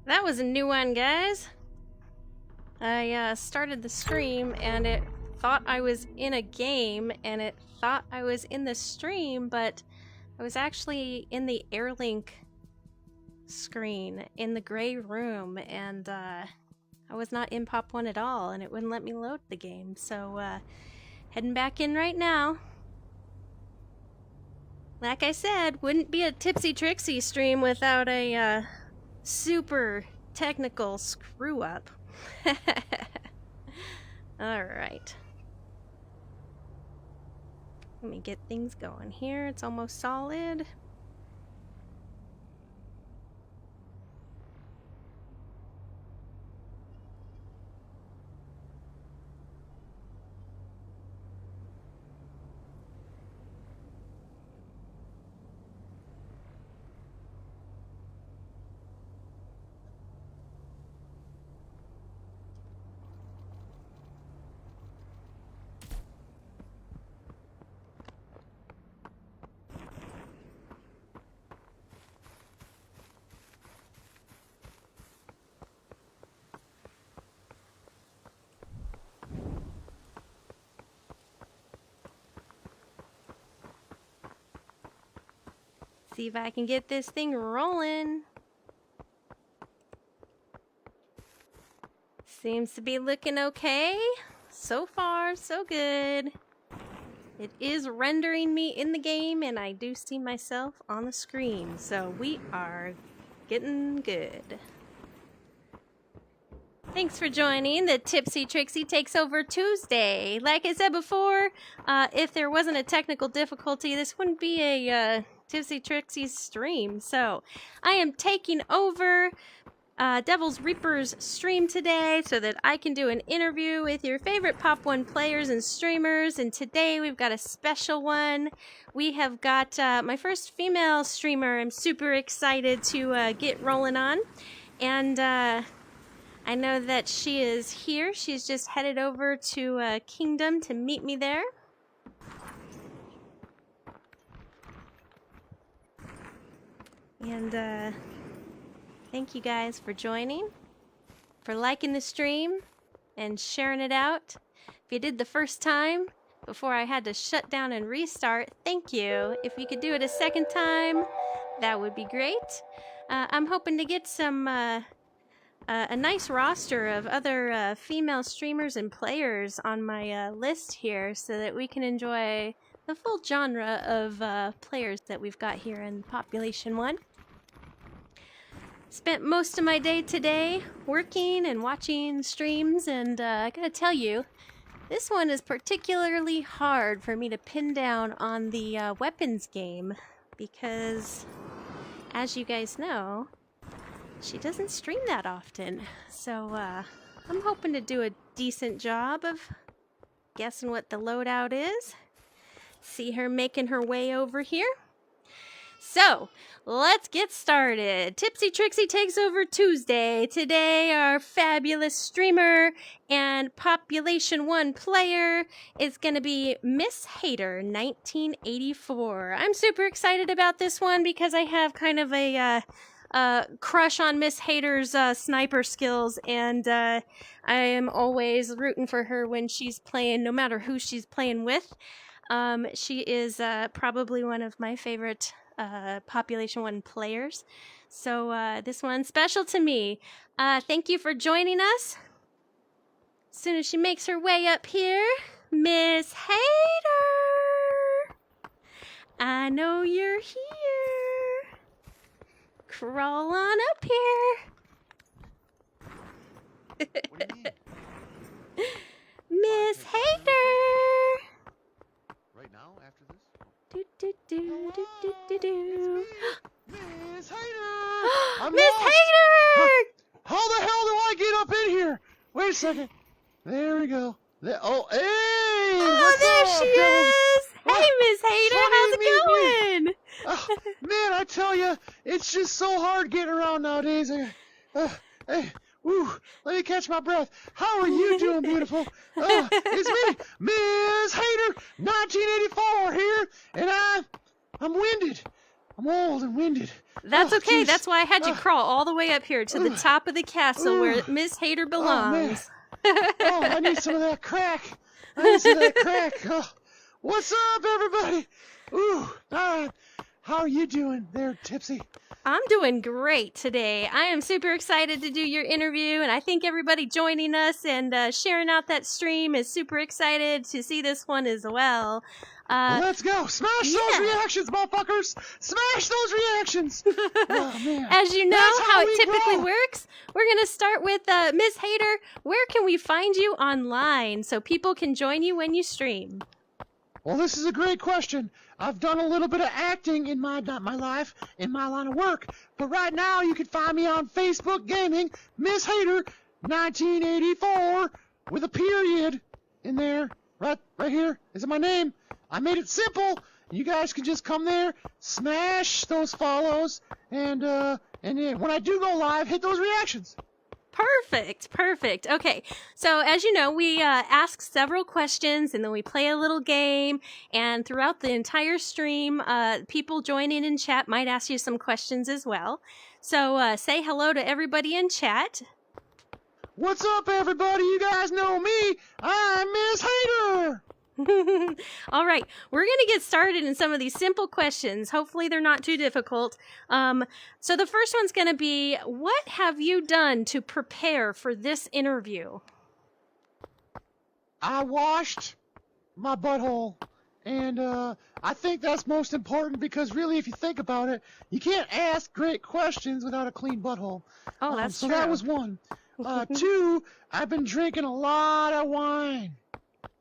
That was a new one, guys. I started the stream and it thought I was in a game and it thought I was in the stream, but I was actually in the Airlink screen in the gray room, and I was not in Pop 1 at all, and it wouldn't let me load the game. So heading back in right now. Like I said, wouldn't be a TipsyTrixie stream without a super technical screw up. Alright. Let me get things going here. It's almost solid. See if I can get this thing rolling. Seems to be looking okay. So far, so good. It is rendering me in the game, and I do see myself on the screen. So we are getting good. Thanks for joining the TipsyTrixie Takeover Tuesday. Like I said before, if there wasn't a technical difficulty, this wouldn't be a TipsyTrixie stream. So I am taking over Devil's Reaper's stream today so that I can do an interview with your favorite Pop 1 players and streamers. And today we've got a special one. We have got my first female streamer I'm super excited to get rolling on. And I know that she is here. She's just headed over to Kingdom to meet me there. And thank you guys for joining, for liking the stream and sharing it out. If you did the first time before I had to shut down and restart, thank you. If you could do it a second time, that would be great. I'm hoping to get some a nice roster of other female streamers and players on my list here so that we can enjoy the full genre of players that we've got here in Population 1. Spent most of my day today working and watching streams, and I gotta tell you, this one is particularly hard for me to pin down on the weapons game because, as you guys know, she doesn't stream that often. So I'm hoping to do a decent job of guessing what the loadout is. See her making her way over here. So, let's get started. TipsyTrixie takes over Tuesday. Today, our fabulous streamer and Population 1 player is going to be Mrs.Hater, 1984. I'm super excited about this one because I have kind of a crush on Mrs.Hater's sniper skills, and I am always rooting for her when she's playing, no matter who she's playing with. She is probably one of my favorite Population 1 players. So this one's special to me. Thank you for joining us. As soon as she makes her way up here, Mrs.Hater, I know you're here. Crawl on up here. What do you mean? Mrs.Hater. Right now, after this? Do do do do do do do. Mrs.Hater! I'm Mrs.Hater! How the hell do I get up in here? Wait a second. There we go. Oh, hey! Oh, What's there up, she Devils? is! Hey, Miss Hater, Funny how's to meet you. it going? Oh, man, I tell you, it's just so hard getting around nowadays. Hey, woo, let me catch my breath. How are you doing, beautiful? It's me, MrsHater, 1984 here, and I'm winded. I'm old and winded. That's Oh, okay. geez. That's why I had you crawl all the way up here to the top of the castle where Miss Hater belongs. Oh, I need some of that crack. Oh, what's up, everybody? Ooh, all right. How are you doing there, Tipsy? I'm doing great today. I am super excited to do your interview, and I think everybody joining us and sharing out that stream is super excited to see this one as well. Let's go. Smash those reactions, motherfuckers. Smash those reactions. Oh, man. As you know That's how it we typically grow. works, we're going to start with Miss Hater. Where can we find you online so people can join you when you stream? Well, this is a great question. I've done a little bit of acting in my life, in my line of work. But right now, you can find me on Facebook Gaming, MrsHater, 1984, with a period in there. Right here. Is it my name? I made it simple. You guys can just come there, smash those follows, and then when I do go live, hit those reactions. Perfect. Okay, so as you know, we ask several questions and then we play a little game. And throughout the entire stream, people joining in chat might ask you some questions as well. So say hello to everybody in chat. What's up, everybody? You guys know me. I'm MrsHater. All right, we're going to get started in some of these simple questions. Hopefully they're not too difficult. So the first one's going to be, what have you done to prepare for this interview? I washed my butthole, and I think that's most important because really, if you think about it, you can't ask great questions without a clean butthole. Oh, that's so true. that was one. Two, I've been drinking a lot of wine.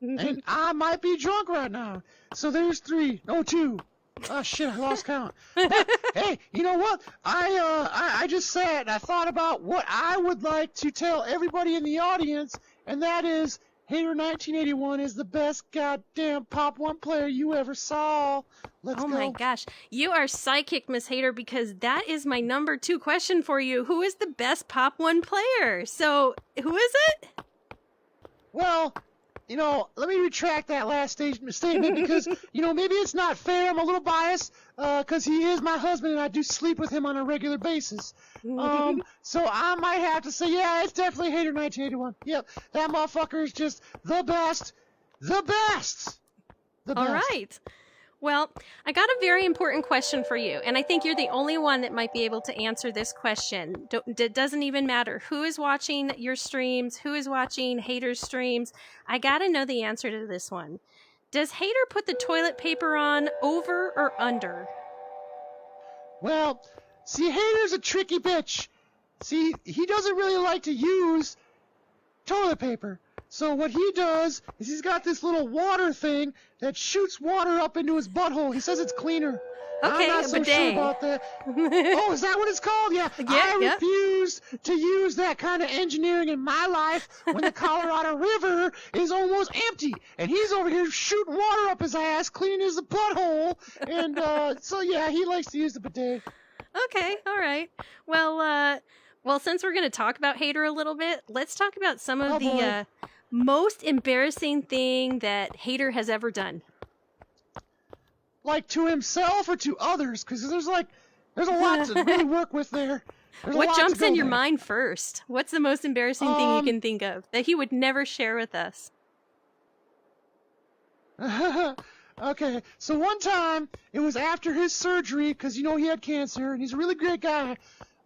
And I might be drunk right now. So there's three. No, two. Oh, shit, I lost count. But, hey, you know what? I just sat and I thought about what I would like to tell everybody in the audience, and that is, Hater 1981 is the best goddamn Pop 1 player you ever saw. Let's go. Oh my gosh. You are psychic, Miss Hater, because that is my number 2 question for you. Who is the best Pop 1 player? So, who is it? Well, you know, let me retract that last statement because, you know, maybe it's not fair. I'm a little biased because he is my husband and I do sleep with him on a regular basis. So I might have to say, yeah, it's definitely Hater 1981. Yep, that motherfucker is just the best. The best. All right. Well, I got a very important question for you, and I think you're the only one that might be able to answer this question. It doesn't even matter who is watching your streams, who is watching Hater's streams. I got to know the answer to this one. Does Hater put the toilet paper on over or under? Well, see, Hater's a tricky bitch. See, he doesn't really like to use toilet paper. So what he does is he's got this little water thing that shoots water up into his butthole. He says it's cleaner. Okay, I'm not so bidet. sure about that. Oh, is that what it's called? Yeah. I refuse to use that kind of engineering in my life when the Colorado River is almost empty. And he's over here shooting water up his ass, cleaning his butthole. And so, yeah, he likes to use the bidet. Okay, all right. Well, since we're going to talk about Hater a little bit, let's talk about some of the most embarrassing thing that Hater has ever done. Like to himself or to others? Because there's a lot to really work with there. What jumps in your mind first? What's the most embarrassing thing you can think of that he would never share with us? Okay, so one time, it was after his surgery, because, you know, he had cancer, and he's a really great guy.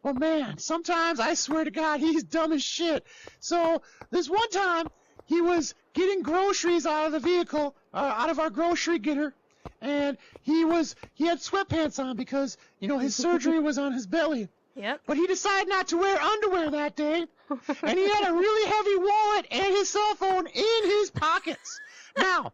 But, man, sometimes, I swear to God, he's dumb as shit. So, this one time, he was getting groceries out of the vehicle, out of our grocery getter, and he had sweatpants on because, you know, his surgery was on his belly. Yep. But he decided not to wear underwear that day, and he had a really heavy wallet and his cell phone in his pockets. Now,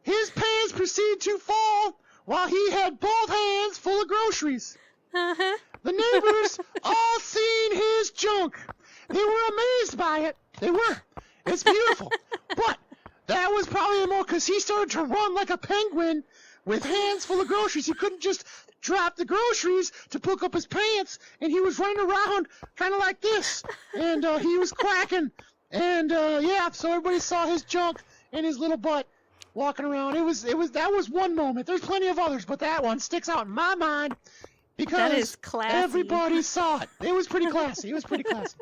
his pants proceeded to fall while he had both hands full of groceries. Uh-huh. The neighbors all seen his junk. They were amazed by it. They were. It's beautiful. But that was probably the most, because he started to run like a penguin with hands full of groceries. He couldn't just drop the groceries to pick up his pants, and he was running around kind of like this, and he was quacking, and yeah, so everybody saw his junk and his little butt walking around. That was one moment. There's plenty of others, but that one sticks out in my mind because That is classy. everybody saw it. It was pretty classy. It was pretty classy.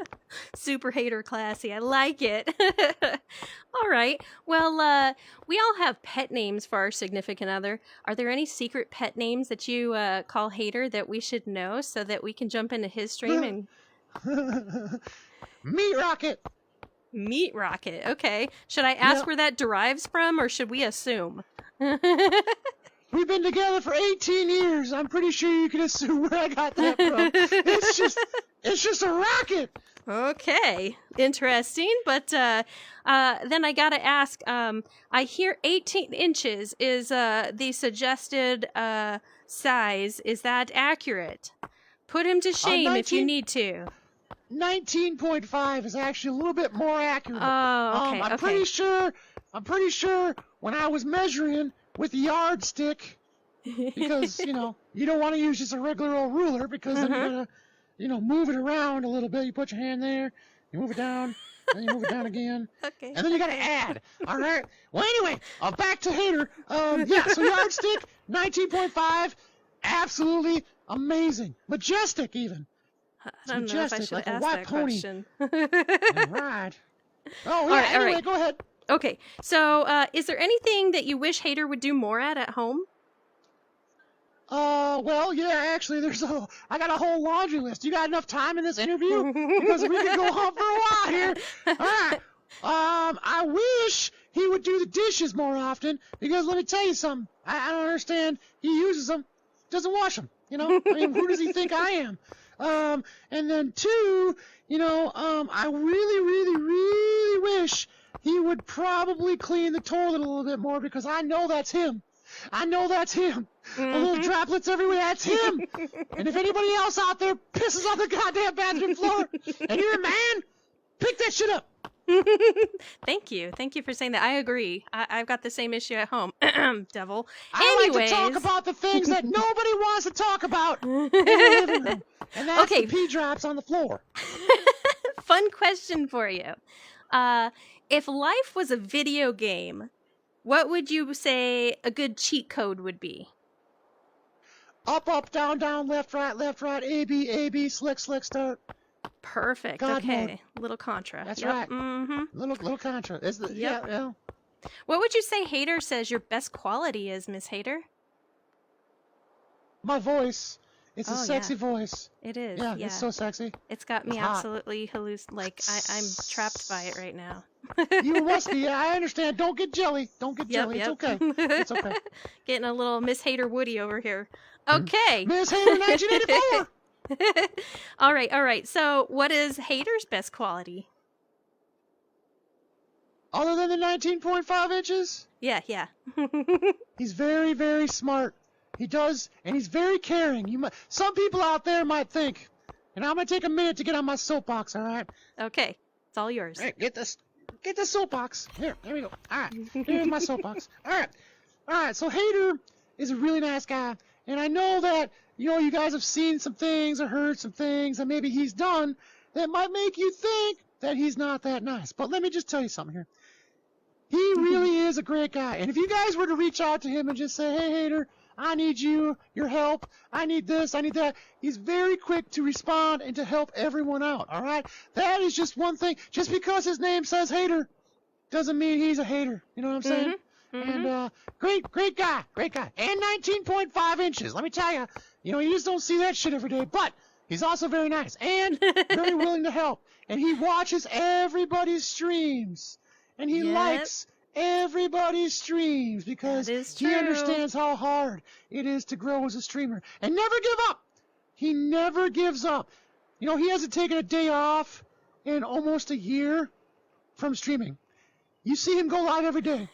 Super hater classy. I like it. All right. Well, we all have pet names for our significant other. Are there any secret pet names that you call Hater that we should know so that we can jump into his stream and Meat Rocket. Meat Rocket? Okay. Should I ask Yeah. where that derives from, or should we assume? We've been together for 18 years. I'm pretty sure you can assume where I got that from. It's just a rocket. Okay, interesting. But then I gotta ask. I hear 18 inches is the suggested size. Is that accurate? Put him to shame if you 19 need to. 19.5 is actually a little bit more accurate. Oh, okay. I'm pretty sure when I was measuring with the yardstick, because you don't want to use just a regular old ruler, because then you're gonna move it around a little bit. You put your hand there, you move it down, then you move it down again, Okay. and then you gotta add. All right. Well, anyway, back to Hater. Yeah. So yardstick 19.5, absolutely amazing, majestic even. I don't know if I majestic, should like a ask white that pony. question. All right. Oh, yeah, right, all anyway, right. go ahead. Okay, so is there anything that you wish Hater would do more at home? Well, yeah, actually, I got a whole laundry list. You got enough time in this interview? Because we could go on for a while here. All right. I wish he would do the dishes more often, because let me tell you something. I don't understand. He uses them, doesn't wash them. I mean, who does he think I am? And then two, I really, really, really wish he would probably clean the toilet a little bit more, because I know that's him. The little droplets everywhere, that's him. And if anybody else out there pisses on the goddamn bathroom floor, and you're a man, pick that shit up. Thank you for saying that. I agree. I've got the same issue at home. Devil. I Anyways, like to talk about the things that nobody wants to talk about in the living room. And that's Okay. the pee drops on the floor. fun question for you. If life was a video game, what would you say a good cheat code would be? Up, up, down, down, left, right, A, B, slick, start. Perfect. God okay. Little contra. That's Yep. right. Mm-hmm. Little contra. Yep. Yeah. What would you say Hater says your best quality is, Miss Hater? My voice. It's a sexy yeah. voice. It is. Yeah, it's so sexy. It's got me It's hot. absolutely I'm trapped by it right now. You must be. I understand. Don't get jelly. Yep. It's okay. It's okay. Getting a little Miss Hater Woody over here. Okay. Miss Hater 1984. All right. So, what is Hater's best quality? Other than the 19.5 inches, Yeah. he's very, very smart. He does, and he's very caring. Some people out there might think, and I'm gonna take a minute to get on my soapbox. All right. Okay. It's all yours. Hey, get this soapbox. There we go. All right. Here's my soapbox. All right. So Hater is a really nice guy, and I know that you guys have seen some things or heard some things that maybe he's done that might make you think that he's not that nice. But let me just tell you something here. He really is a great guy, and if you guys were to reach out to him and just say, "Hey, Hater, I need your help. I need this. I need that." He's very quick to respond and to help everyone out. All right. That is just one thing. Just because his name says Hater doesn't mean he's a hater. You know what I'm saying? And great guy. And 19.5 inches. Let me tell you, you just don't see that shit every day. But he's also very nice and very willing to help. And he watches everybody's streams, and he likes everybody's streams because he understands how hard it is to grow as a streamer. And never give up. He never gives up. He hasn't taken a day off in almost a year from streaming. You see him go live every day.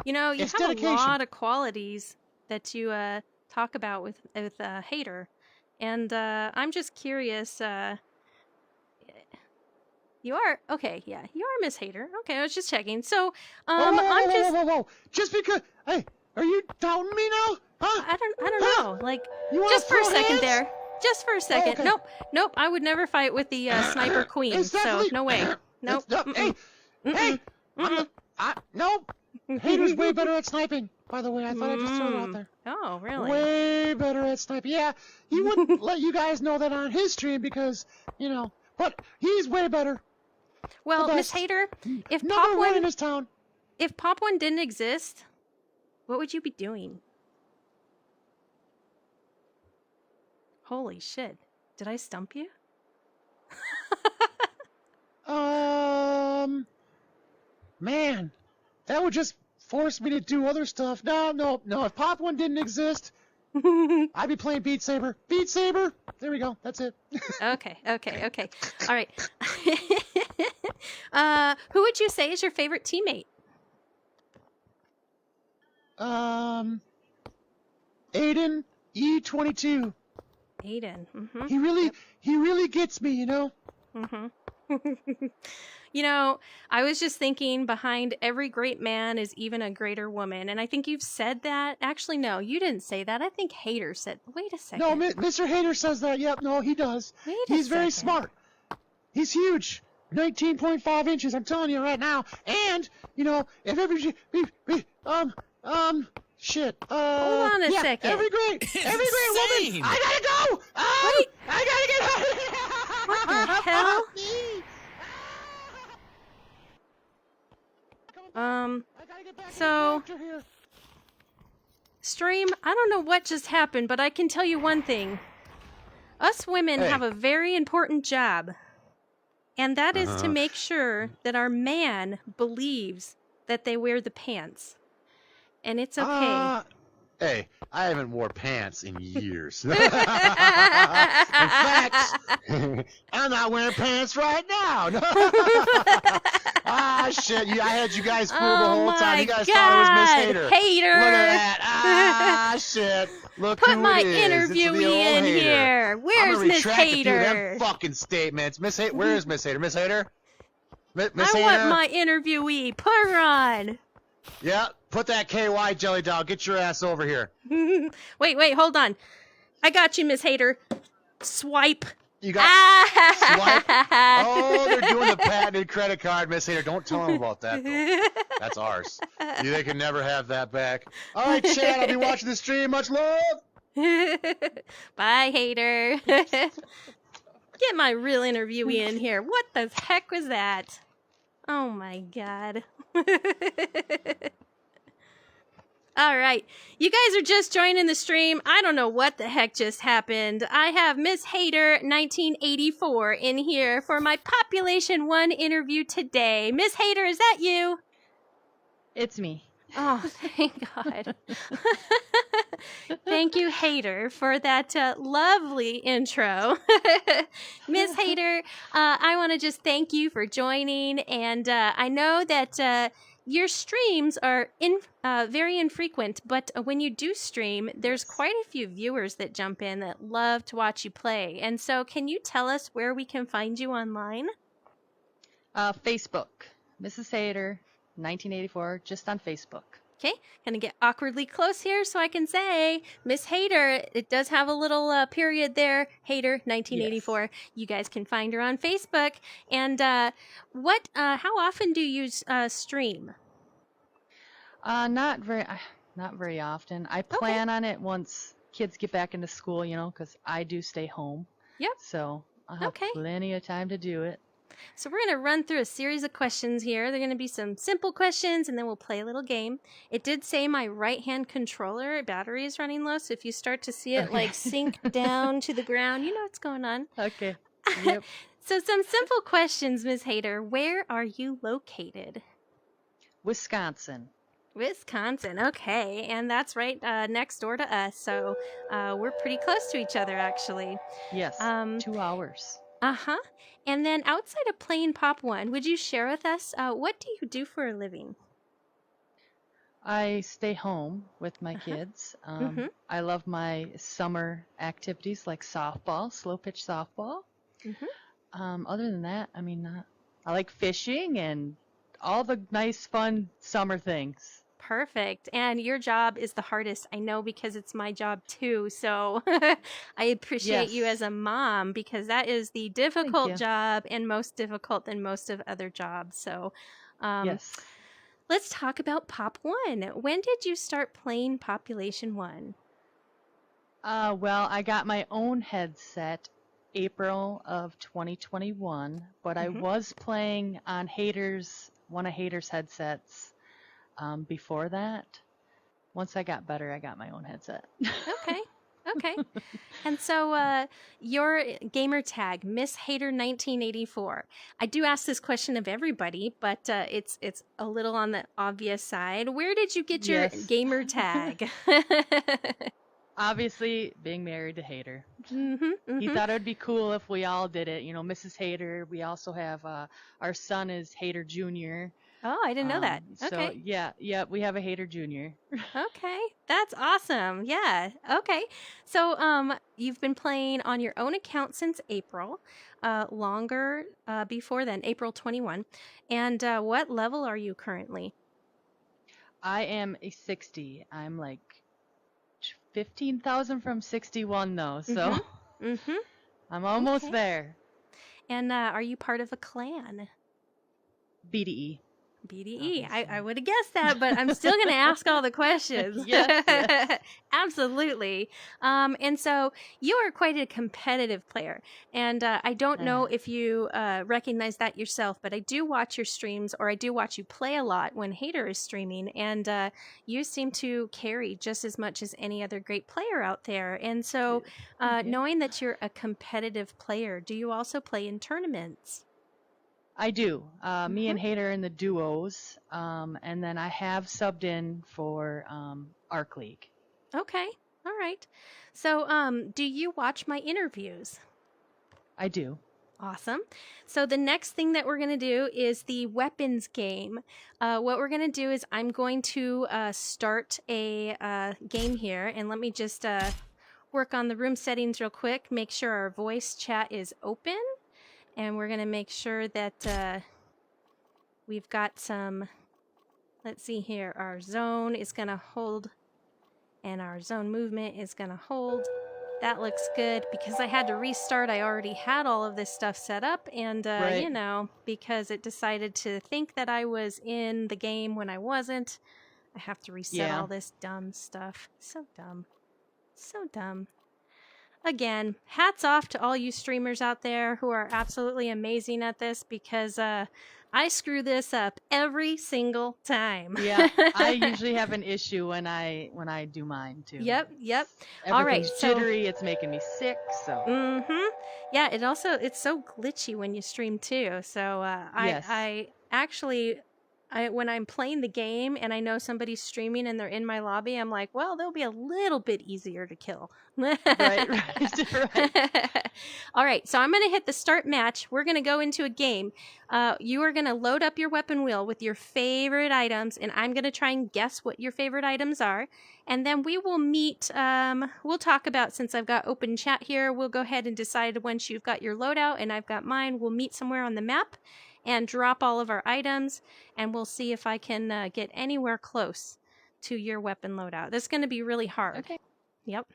You It's have dedication. a lot of qualities that you talk about with Hater, and I'm just curious. You are? Okay, yeah. You are Miss Hater. Okay, I was just checking. So, Whoa, I'm just... whoa. Just because... Hey, are you doubting me now? Huh? I don't Huh? know. Like, You want just to for a throw second hands? there. Just for a Oh, second. okay. Nope. I would never fight with the sniper queen. It's So, definitely... no way. Nope. Hey, hey! Mm-mm. No! Hater's way better at sniping, by the way. I thought I'd just throw it out there. Oh, really? Way better at sniping. Yeah, he wouldn't let you guys know that on his stream because, but he's way better. Well, The Miss best. Hater, if Number one in his town. If Pop One didn't exist, what would you be doing? Holy shit. Did I stump you? Man, that would just force me to do other stuff. No. If Pop One didn't exist, I'd be playing Beat Saber. Beat Saber. There we go. That's it. Okay. All right. Who would you say is your favorite teammate? Aiden E22. Aiden. Mm-hmm. He really gets me, Mm-hmm. I was just thinking behind every great man is even a greater woman. And I think you've said that. Actually, no, you didn't say that. I think Hater said, wait a second. No, MrsHater says that. Yep, no, he does. He's very smart. He's huge. 19.5 inches, I'm telling you right now. And, if every, shit. Hold on a second. Every great woman. I gotta go. Wait. I gotta get out of here. What the hell? So, stream, I don't know what just happened, but I can tell you one thing. Us women have a very important job, and that is to make sure that our man believes that they wear the pants. And it's okay. Hey, I haven't wore pants in years. In fact, I'm not wearing pants right now. Shit. I had you guys fooled the whole time. You guys thought it was MrsHater. Hater. Look at that. Shit. Look Put who my it is. interviewee in here. Where's Miss Hater? Them fucking statements. Where is MrsHater? MrsHater? I want my interviewee. Put her on. Yeah, put that KY jelly doll. Get your ass over here. Wait, hold on. I got you, Miss Hater. Swipe. You got swipe. Oh, they're doing the patented credit card, MrsHater. Don't tell them about that, though. That's ours. They can never have that back. All right, Chad, I'll be watching the stream. Much love. Bye, Hater. Get my real interviewee in here. What the heck was that? Oh, my God. All right. You guys are just joining the stream. I don't know what the heck just happened. I have MrsHater 1984 in here for my Population 1 interview today. MrsHater, is that you? It's me. Oh, thank God. Thank you, Hater, for that lovely intro. MrsHater, I want to just thank you for joining. And I know that your streams are very infrequent, but when you do stream, there's quite a few viewers that jump in that love to watch you play. And so can you tell us where we can find you online? Facebook. MrsHater 1984, just on Facebook. Okay, gonna get awkwardly close here so I can say MrsHater. It does have a little period there. Hater 1984. Yes. You guys can find her on Facebook. And how often do you stream? Not very often. I plan on it once kids get back into school, because I do stay home. Yep. So I'll have plenty of time to do it. So we're going to run through a series of questions here. They're going to be some simple questions, and then we'll play a little game. It did say my right-hand controller battery is running low, so if you start to see it sink down to the ground, you know what's going on. Okay. Yep. So some simple questions, MrsHater. Where are you located? Wisconsin. Wisconsin, okay. And that's right next door to us, so we're pretty close to each other, actually. Yes, 2 hours. Uh-huh. And then outside of playing Pop 1, would you share with us, what do you do for a living? I stay home with my kids. I love my summer activities like softball, slow pitch softball. Other than that, I like fishing and all the nice, fun summer things. Perfect. And your job is the hardest. I know because it's my job too. So I appreciate you as Yes. a mom because that is the Thank difficult you. job and most difficult than most of other jobs. So Yes. let's talk about Pop 1. When did you start playing Population 1? Well, I got my own headset April of 2021, but I Mhm. was playing on one of Hater's headsets before that. Once I got better, I got my own headset. Okay. Okay. And so your gamer tag, MrsHater 1984. I do ask this question of everybody, but it's a little on the obvious side. Where did you get your Yes. gamer tag? Obviously, being married to Hater. He Mm-hmm. thought it would be cool if we all did it. Mrs.Hater. We also have our son is Hater Jr. Oh, I didn't know that. So Okay. yeah, we have a Hater Jr. Okay. That's awesome. Yeah. Okay. So you've been playing on your own account since April, longer before then, April 21. And what level are you currently? I am a 60. I'm like 15,000 from 61 though, so Mm-hmm. I'm almost Okay. there. And are you part of a clan? BDE. BDE. I Obviously. would have guessed that, but I'm still going to ask all the questions. Yes. Absolutely. And so you are quite a competitive player. And I don't know if you recognize that yourself, but I do watch your streams or I do watch you play a lot when Hater is streaming. And you seem to carry just as much as any other great player out there. And so Thank you. knowing that you're a competitive player, do you also play in tournaments? I do. Me and Hater in the duos, and then I have subbed in for Arc League. Okay. All right. So, do you watch my interviews? I do. Awesome. So the next thing that we're going to do is the weapons game. What we're going to do is I'm going to start a game here. And let me just work on the room settings real quick. Make sure our voice chat is open. And we're going to make sure that we've got some... Let's see here. Our zone is going to hold... And our zone movement is going to hold. That looks good. Because I had to restart, I already had all of this stuff set up. And, Right. because it decided to think that I was in the game when I wasn't, I have to reset all this dumb stuff. So dumb. So dumb. Again, hats off to all you streamers out there who are absolutely amazing at this because I screw this up every single time. Yeah, I usually have an issue when I do mine too. Yep. All right, so jittery. It's making me sick. So. Yeah, it's so glitchy when you stream too. So Yes. I actually when I'm playing the game and I know somebody's streaming and they're in my lobby, I'm like, well, they'll be a little bit easier to kill. Right. All right, so I'm going to hit the start match. We're going to go into a game. You are going to load up your weapon wheel with your favorite items, and I'm going to try and guess what your favorite items are. And then we will meet. We'll talk about, since I've got open chat here, we'll go ahead and decide once you've got your loadout and I've got mine. We'll meet somewhere on the map and drop all of our items, and we'll see if I can get anywhere close to your weapon loadout. This is going to be really hard. Okay. Yep.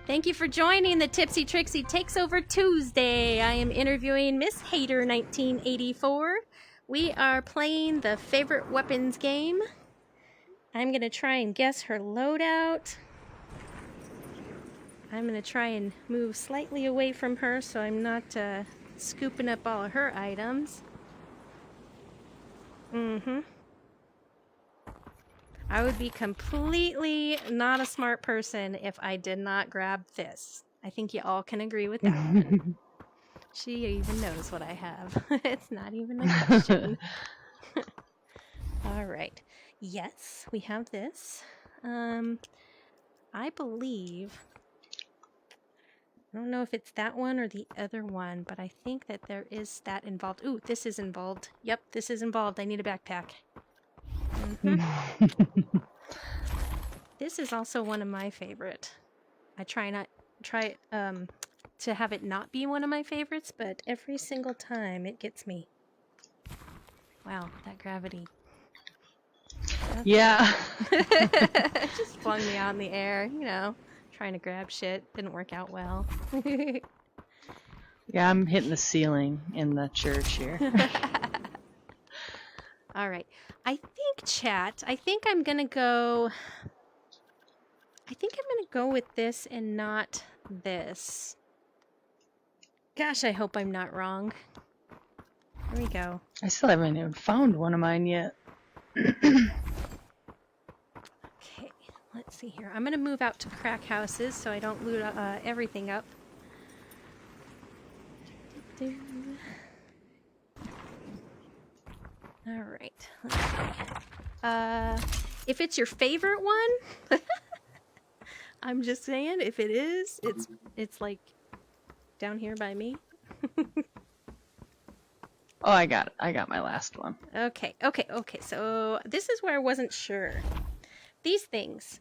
Thank you for joining the TipsyTrixie Takeover Tuesday. I am interviewing MrsHater 1984. We are playing the favorite weapons game. I'm going to try and guess her loadout. I'm going to try and move slightly away from her so I'm not scooping up all of her items. I would be completely not a smart person if I did not grab this. I think you all can agree with that one. She even knows what I have. It's not even a question. All right. Yes, we have this. I believe... I don't know if it's that one or the other one, but I think that there is that involved. Ooh, this is involved. Yep, this is involved. I need a backpack. This is also one of my favorite. I try to have it not be one of my favorites, but every single time it gets me. Wow, that gravity. Yeah. It just flung me out in the air, you know, trying to grab shit. Didn't work out well. Yeah, I'm hitting the ceiling in the church here. All right. I think, chat, I think I'm going to go with this and not this. Gosh, I hope I'm not wrong. Here we go. I still haven't even found one of mine yet. Okay, let's see here. I'm going to move out to crack houses so I don't loot everything up. All right. Let's see. If it's your favorite one, I'm just saying, if it is, it's like down here by me. Oh, I got it. I got my last one. Okay. So this is where I wasn't sure. These things.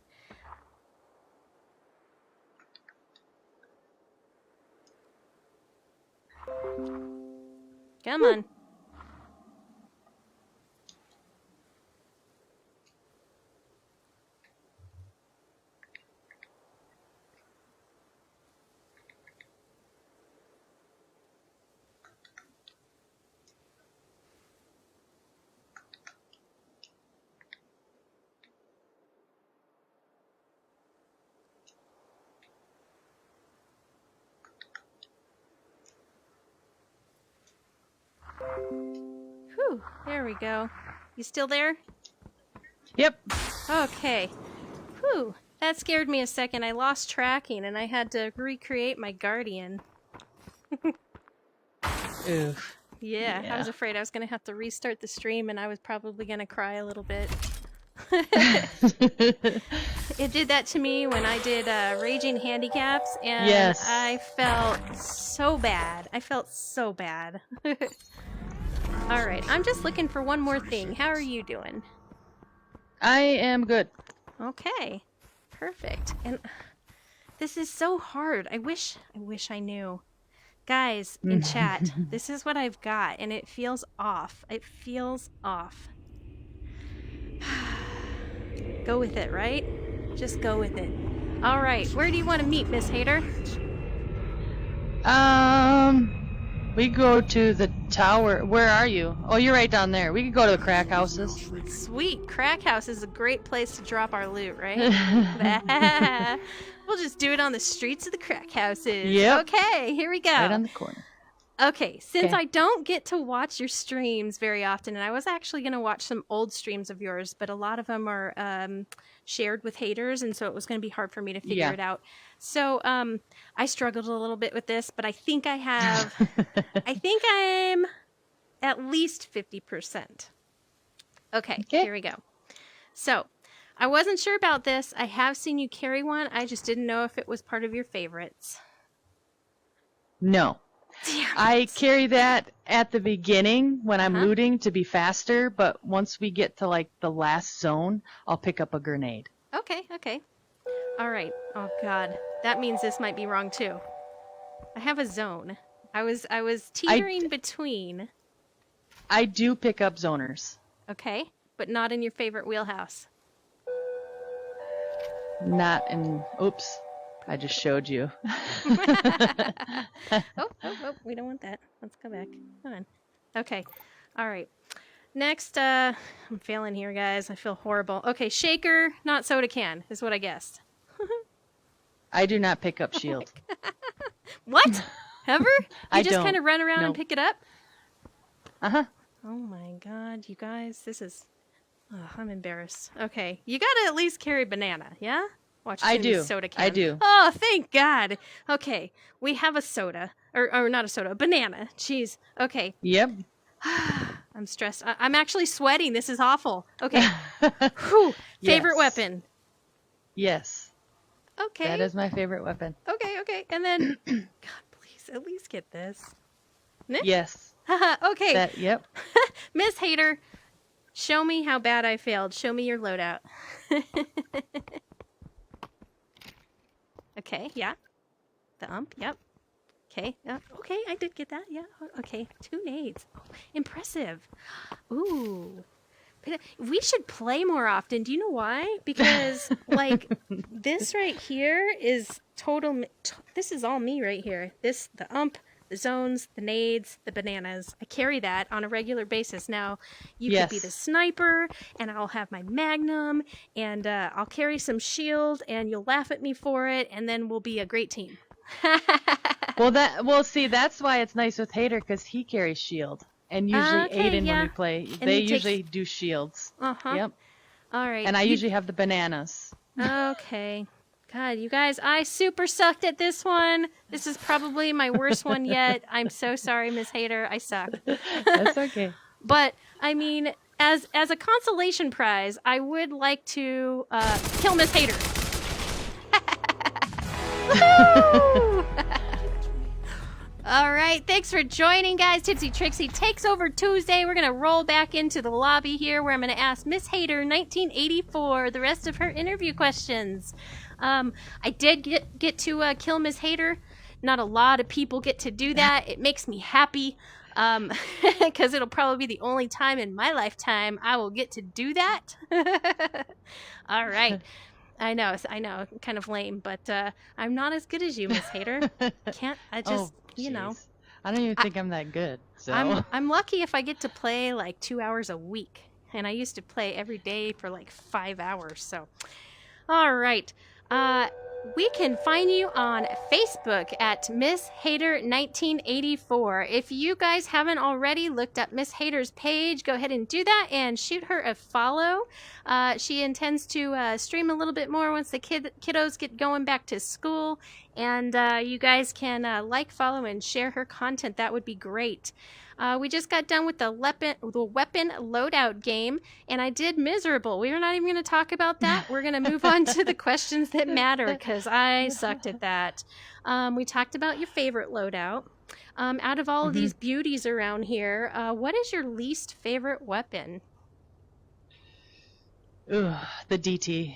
Come on. Whew, there we go. You still there? Yep. Okay. Whew, that scared me a second. I lost tracking and I had to recreate my guardian. Oof. Yeah, I was Yeah. afraid I was going to have to restart the stream and I was probably going to cry a little bit. It did that to me when I did Raging Handicaps, and Yes. I felt so bad. All right, I'm just looking for one more thing. How are you doing? I am good. Okay, perfect. And this is so hard. I wish I knew. Guys, in chat, this is what I've got, and it feels off. It feels off. Go with it, right? Just go with it. All right, where do you want to meet, MrsHater? We go to the tower. Where are you? Oh, you're right down there. We could go to the crack houses. Sweet, crack house is a great place to drop our loot, right? We'll just do it on the streets of the crack houses. Yep. Okay, here we go. Right on the corner. Okay, since Okay. I don't get to watch your streams very often, and I was actually going to watch some old streams of yours, but a lot of them are shared with haters, and so it was going to be hard for me to figure it out. So I struggled a little bit with this, but I think I think I'm at least 50%. Okay, here we go. So I wasn't sure about this. I have seen you carry one. I just didn't know if it was part of your favorites. No. Damn I it. carry that at the beginning when I'm looting to be faster, but once we get to like the last zone, I'll pick up a grenade. Okay. All right. Oh God, that means this might be wrong too. I have a zone. I was teetering between. I do pick up zoners. Okay, but not in your favorite wheelhouse. Not in... Oops. I just showed you. Oh, we don't want that. Let's go back. Come on. Okay. All right. Next, I'm failing here, guys. I feel horrible. Okay, shaker, not soda can, is what I guessed. I do not pick up shield. What? Ever? You I just don't. kind of run around and Nope. pick it up? Uh-huh. Oh my God, you guys, this is... Oh, I'm embarrassed. Okay, you gotta at least carry banana, yeah? Watch, I do. Soda can. I do. Oh, thank God. Okay, we have a soda. Or not a soda, a banana. Jeez. Okay. Yep. I'm stressed. I'm actually sweating. This is awful. Okay. Whew. Favorite Yes. weapon. Yes. Okay. That is my favorite weapon. Okay. And then, God, please, at least get this. Yes. Okay. That, yep. MrsHater, show me how bad I failed. Show me your loadout. Okay, yeah. The ump, yep. Okay. Okay, I did get that. Yeah. Okay. 2 nades. Oh, impressive. Ooh. But we should play more often. Do you know why? Because like this right here is this is all me right here. This the the zones, the nades, the bananas. I carry that on a regular basis. Now, you could be the Yes. sniper, and I'll have my magnum, and I'll carry some shield, and you'll laugh at me for it, and then we'll be a great team. Well, see, that's why it's nice with Hater, because he carries shield. And usually Okay, Aiden, when yeah. we play, And they he takes- usually do shields. Uh-huh. Yep. All right. And I usually have the bananas. Okay. God, you guys, I super sucked at this one. This is probably my worst one yet. I'm so sorry, Miss Hater. I suck. That's okay. But I mean, as a consolation prize, I would like to kill Miss Hater. Woohoo! All right, thanks for joining, guys. TipsyTrixie takes over Tuesday. We're going to roll back into the lobby here where I'm going to ask Miss Hater 1984 the rest of her interview questions. I did get to kill Miss Hater. Not a lot of people get to do that. It makes me happy because it'll probably be the only time in my lifetime I will get to do that. All right. I know, kind of lame, but I'm not as good as you, Miss Hater. I just, you know. I don't even think I'm that good. So I'm lucky if I get to play like 2 hours a week, and I used to play every day for like 5 hours. So, all right, we can find you on Facebook at Miss Hater 1984. If you guys haven't already looked up Miss Hater's page, go ahead and do that and shoot her a follow. She intends to stream a little bit more once the kiddos get going back to school, and you guys can like, follow, and share her content. That would be great. We just got done with the weapon loadout game, and I did miserable. We're not even going to talk about that. We're going to move on to the questions that matter, because I sucked at that. We talked about your favorite loadout. Out of all of these beauties around here, what is your least favorite weapon? Ugh, the DT.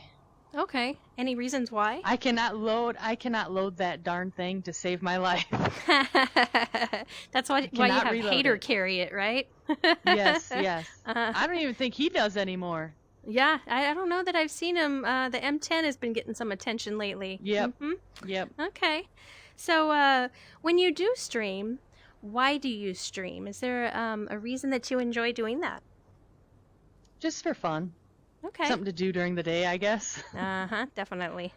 Okay. Any reasons why? I cannot load that darn thing to save my life. That's why you cannot have reload Hater it. carry it, right? Yes. I don't even think he does anymore. Yeah, I don't know that I've seen him. The M10 has been getting some attention lately. Yep. Mm-hmm. Yep. Okay. So when you do stream, why do you stream? Is there a reason that you enjoy doing that? Just for fun. Okay. Something to do during the day, I guess. Uh-huh, definitely.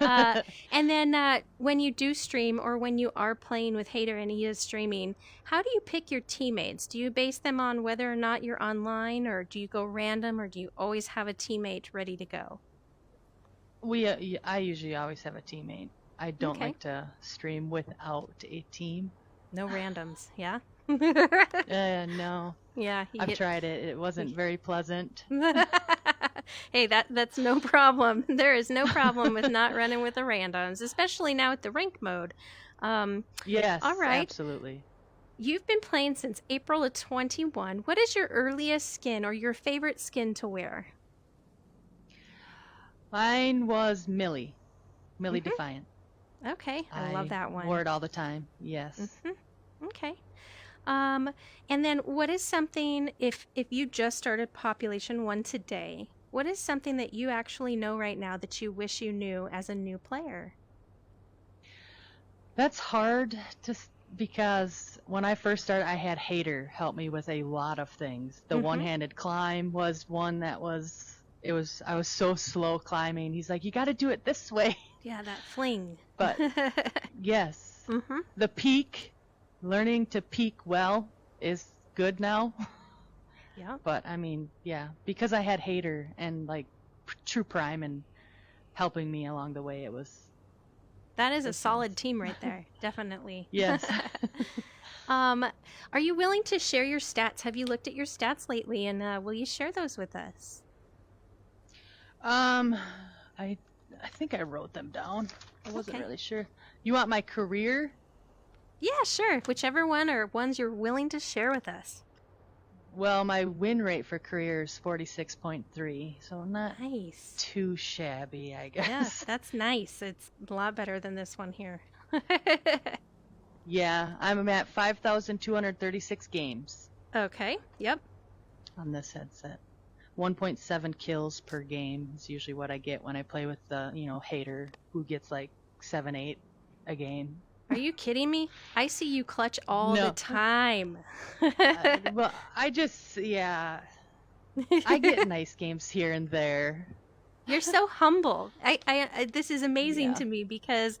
And then when you do stream, or when you are playing with Hater and he is streaming, how do you pick your teammates? Do you base them on whether or not you're online, or do you go random, or do you always have a teammate ready to go? I usually always have a teammate. I don't Okay. like to stream without a team. No randoms, yeah? No. Yeah. I've tried it. It wasn't very pleasant. Hey, that's no problem. There is no problem with not running with the randoms, especially now with the rank mode. Yes, all right. absolutely. You've been playing since April of 21. What is your earliest skin, or your favorite skin to wear? Mine was Millie. Millie Mhm. Defiant. Okay, I love that one. Wore it all the time. Yes. Mm-hmm. Okay. And then what is something, if you just started Population 1 today, what is something that you actually know right now that you wish you knew as a new player? That's hard because when I first started, I had Hater help me with a lot of things. The one-handed climb was one that I was so slow climbing. He's like, you got to do it this way. Yeah, that fling. But yes, the peak, learning to peak well is good now. Yeah. But I mean, yeah, because I had Hater and like True Prime and helping me along the way, it was. That is a solid team right there. Definitely. Yes. Are you willing to share your stats? Have you looked at your stats lately, and will you share those with us? I think I wrote them down. I wasn't Okay. really sure. You want my career? Yeah, sure. Whichever one, or ones you're willing to share with us. Well, my win rate for career is 46.3, so not Nice. too shabby, I guess. Yes, that's nice. It's a lot better than this one here. Yeah, I'm at 5,236 games Okay. Yep. on this headset. 1.7 kills per game is usually what I get when I play with the, hater who gets like 7, 8 a game. Are you kidding me? I see you clutch all the No. time. Well, I get nice games here and there. You're so humble. This is amazing Yeah. to me because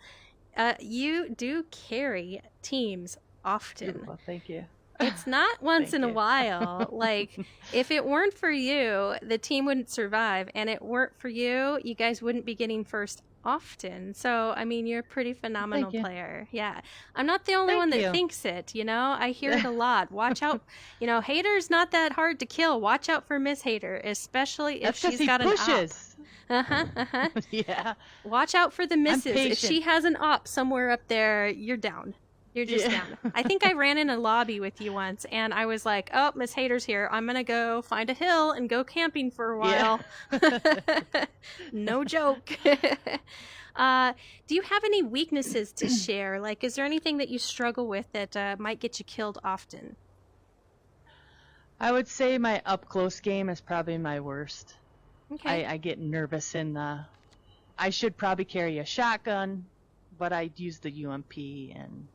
you do carry teams often. Well, thank you. It's not once Thank in a you. while. Like, if it weren't for you, the team wouldn't survive. And it weren't for you, you guys wouldn't be getting first often. So, I mean, you're a pretty phenomenal you. player. Yeah. I'm not the only Thank one that you. thinks it, I hear it a lot. Watch out. Hater's not that hard to kill. Watch out for Miss.Hater, especially if That's 'cause she's he got an op. pushes. Uh-huh. Yeah. Watch out for the misses. If patient. she has an op somewhere up there, you're down. You're just down. I think I ran in a lobby with you once, and I was like, oh, Miss Hater's here. I'm going to go find a hill and go camping for a while. Yeah. No joke. Do you have any weaknesses to share? Like, is there anything that you struggle with that might get you killed often? I would say my up-close game is probably my worst. Okay. I get nervous in the... I should probably carry a shotgun, but I use the UMP and...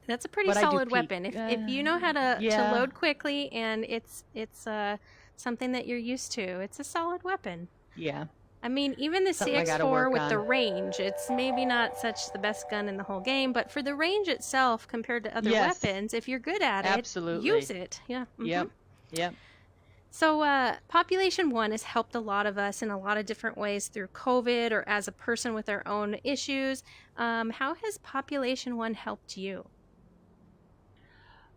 That's a pretty But I do solid peek. weapon. If you know how to Yeah. load quickly and it's something that you're used to, it's a solid weapon. Yeah. I mean, even the Something I gotta CX4 work with the on. range, it's maybe not such the best gun in the whole game, but for the range itself compared to other Yes. weapons, if you're good at it, Absolutely. use it. Yeah. Yep. Yep. So, Population 1 has helped a lot of us in a lot of different ways through COVID or as a person with our own issues. How has Population 1 helped you?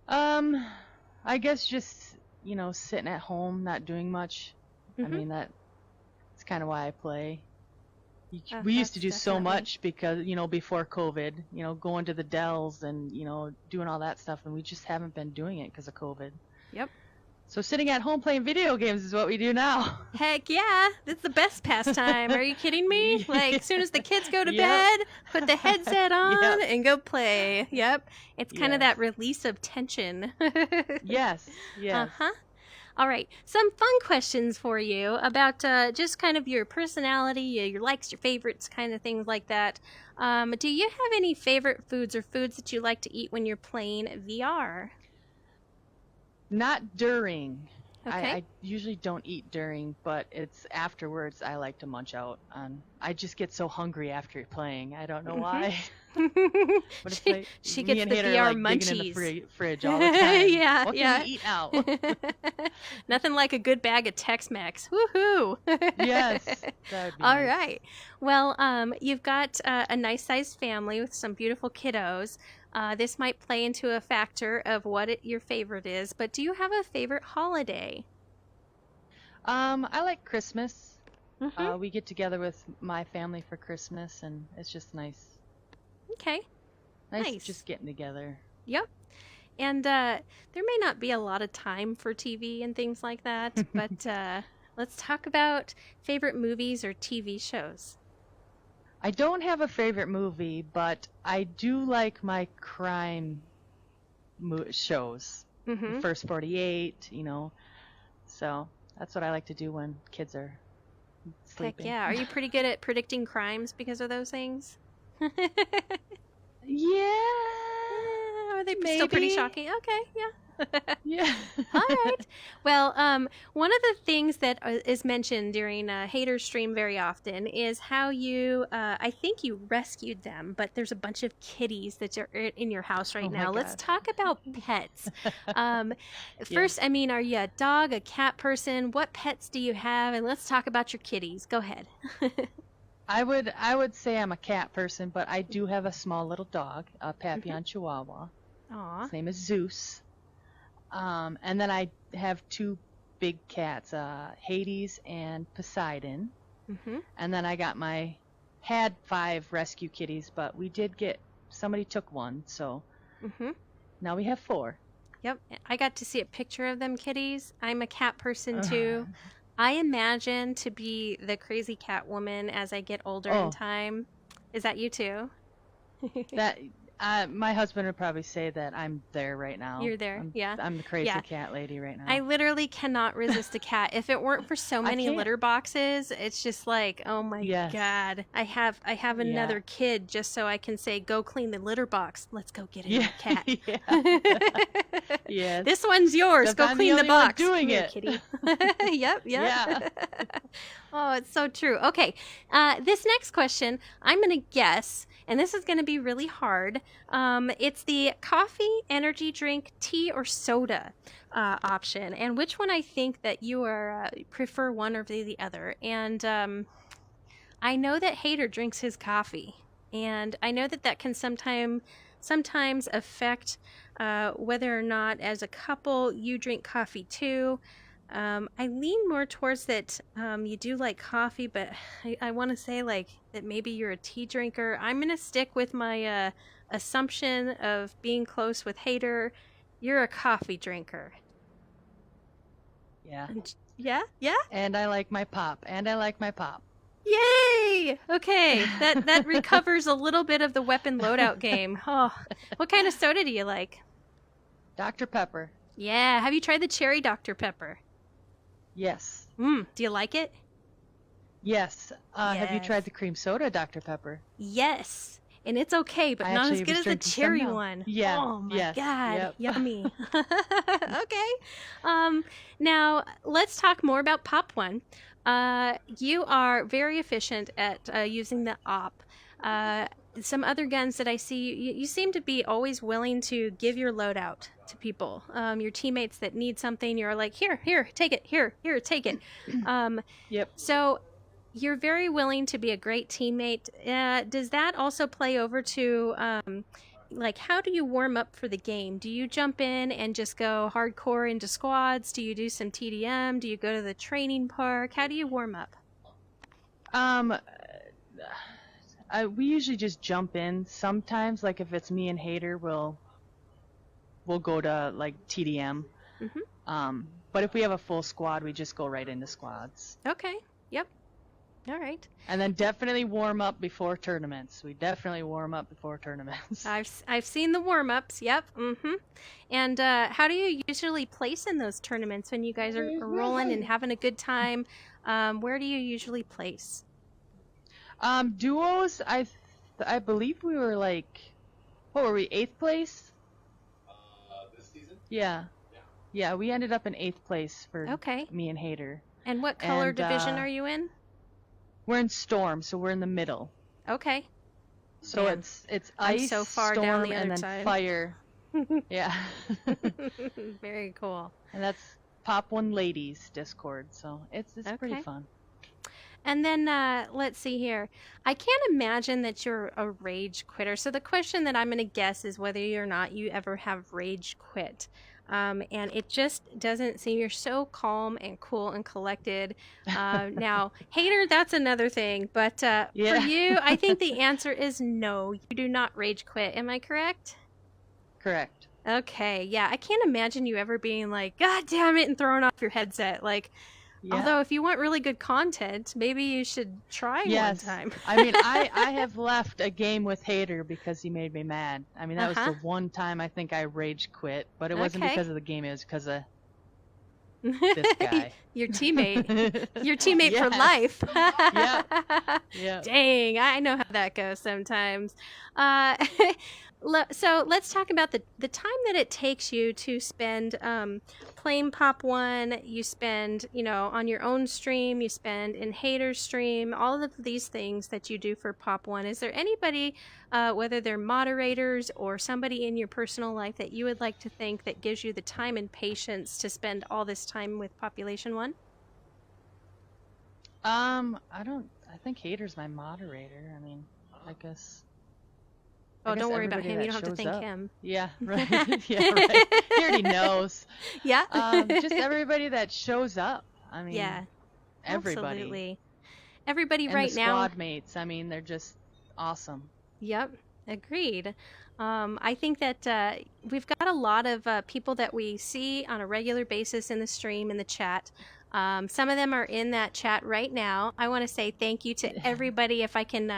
I guess just, sitting at home, not doing much. I Mhm. mean, that's kind of why I play. Oh, We used to that's do so definitely- much because, before COVID, going to the dells and, doing all that stuff, and we just haven't been doing it because of COVID. Yep. So sitting at home playing video games is what we do now. Heck yeah, that's the best pastime. Are you kidding me? Like, as soon as the kids go to Yep. bed, put the headset on Yep. and go play. Yep. It's kind of Yes. that release of tension. Yes. Yes. Uh-huh. All right. Some fun questions for you about just kind of your personality, your likes, your favorites, kind of things like that. Do you have any favorite foods or foods that you like to eat when you're playing VR? Not during. Okay. I usually don't eat during, but it's afterwards I like to munch out on. I just get so hungry after playing. I don't know why. But it's like she me gets and the Hater VR are, like, digging in the munchies. fridge all the time. Yeah, What yeah. can we eat now? Nothing like a good bag of Tex-Mex. Woohoo! Yes. That'd be All nice. right. Well, you've got a nice-sized family with some beautiful kiddos. This might play into a factor of what your favorite is, but do you have a favorite holiday? I like Christmas. Mhm. We get together with my family for Christmas, and it's just nice. Okay. Nice. Just getting together. Yep. And there may not be a lot of time for TV and things like that, but let's talk about favorite movies or TV shows. I don't have a favorite movie, but I do like my crime shows. Mm-hmm. First 48, So that's what I like to do when kids are Heck sleeping. yeah. Are you pretty good at predicting crimes because of those things? Yeah. Are they still pretty Maybe. shocking? Okay, yeah. Yeah. All right. Well, one of the things that is mentioned during Hater's stream very often is how you, I think you rescued them, but there's a bunch of kitties that are in your house right Oh my now. Let's God. talk about pets. First, I mean, are you a dog, a cat person? What pets do you have? And let's talk about your kitties. Go ahead. I would say I'm a cat person, but I do have a small little dog, a Papillon Chihuahua. Aw. His name is Zeus. And then I have two big cats, Hades and Poseidon. Mm-hmm. And then I had 5 rescue kitties, but somebody took one, so Mm-hmm. now we have 4. Yep. I got to see a picture of them kitties. I'm a cat person too. I imagine to be the crazy cat woman as I get older in Oh. time. Is that you too? That My husband would probably say that I'm there right now. You're there, yeah. I'm the crazy Yeah. cat lady right now. I literally cannot resist a cat. If it weren't for so many can't. litter boxes, it's just like, oh my Yes. God. I have another kid just so I can say, go clean the litter box. Let's go get a new cat. Yeah. Yes. This one's yours. Go I'm clean the only one box. doing Come here, it. kitty. Yep. Yeah. Oh, it's so true. Okay. This next question, I'm going to guess, and this is going to be really hard. It's the coffee, energy drink, tea, or soda option, and which one I think that you are prefer one or the other. And I know that Hater drinks his coffee, and I know that can sometimes affect whether or not, as a couple, you drink coffee too. I lean more towards that you do like coffee, but I want to say like that maybe you're a tea drinker. I'm going to stick with my assumption of being close with Hater. You're a coffee drinker. Yeah. Yeah? Yeah? And I like my pop. Yay! Okay, that recovers a little bit of the weapon loadout game. Oh, what kind of soda do you like? Dr. Pepper. Yeah, have you tried the cherry Dr. Pepper? Yes. Do you like it? Yes. Have you Yes. tried the cream soda Dr. Pepper? Yes. And it's okay, but I not as actually good was as the drinking some cherry now. one. Yeah. Oh my Yes. God. Yep. Yummy. Okay. Now let's talk more about Pop One. You are very efficient at using the op. Some other guns that I see, you seem to be always willing to give your loadout to people. Your teammates that need something, you're like, here, take it. Here, take it. Yep. So you're very willing to be a great teammate. Does that also play over to, like, how do you warm up for the game? Do you jump in and just go hardcore into squads? Do you do some TDM? Do you go to the training park? How do you warm up? We usually just jump in. Sometimes, like if it's me and Hater, we'll go to like TDM. But if we have a full squad, we just go right into squads. Okay. Yep. All right. And then definitely warm up before tournaments. We definitely warm up before tournaments. I've seen the warm-ups. Yep. And how do you usually place in those tournaments when you guys are rolling and having a good time? Where do you usually place? Duos, I believe we were like, what were we, 8th place? This season? Yeah. Yeah, we ended up in 8th place for Okay. me and Hater. And what color And, division are you in? We're in Storm, so we're in the middle. Okay. So Man, it's I'm ice, so far storm, down the and other then side. fire. Yeah. Very cool. And that's Pop One Ladies Discord, so it's pretty Okay. fun. And then let's see here. I can't imagine that you're a rage quitter. So the question that I'm going to guess is whether or not you ever have rage quit. And it just doesn't seem, you're so calm and cool and collected. Now, Hater, that's another thing. But Yeah. for you, I think the answer is no. You do not rage quit. Am I correct? Correct. Okay. Yeah. I can't imagine you ever being like, God damn it, and throwing off your headset. Like, Yeah. although if you want really good content, maybe you should try Yes. one time. I mean, I have left a game with Hater because he made me mad. I mean, that was the one time I think I rage quit, but it wasn't Okay. because of the game, it was because of this guy. Your teammate. Your teammate for Yes. life. Yeah. Dang, I know how that goes sometimes. So let's talk about the time that it takes you to spend playing Pop One. You spend, on your own stream. You spend in Hater's stream. All of these things that you do for Pop One. Is there anybody, whether they're moderators or somebody in your personal life, that you would like to thank that gives you the time and patience to spend all this time with Population One? I think Hater's my moderator. I mean, I guess. Oh, I guess don't worry about everybody him. You that don't have to shows thank up. him. Yeah, right. Yeah, right. He already knows. Yeah. Just everybody that shows up. I mean, Yeah. everybody. Absolutely. Everybody And right the now. squad mates. I mean, they're just awesome. Yep. Agreed. I think that we've got a lot of people that we see on a regular basis in the stream, in the chat. Some of them are in that chat right now. I want to say thank you to everybody. If I can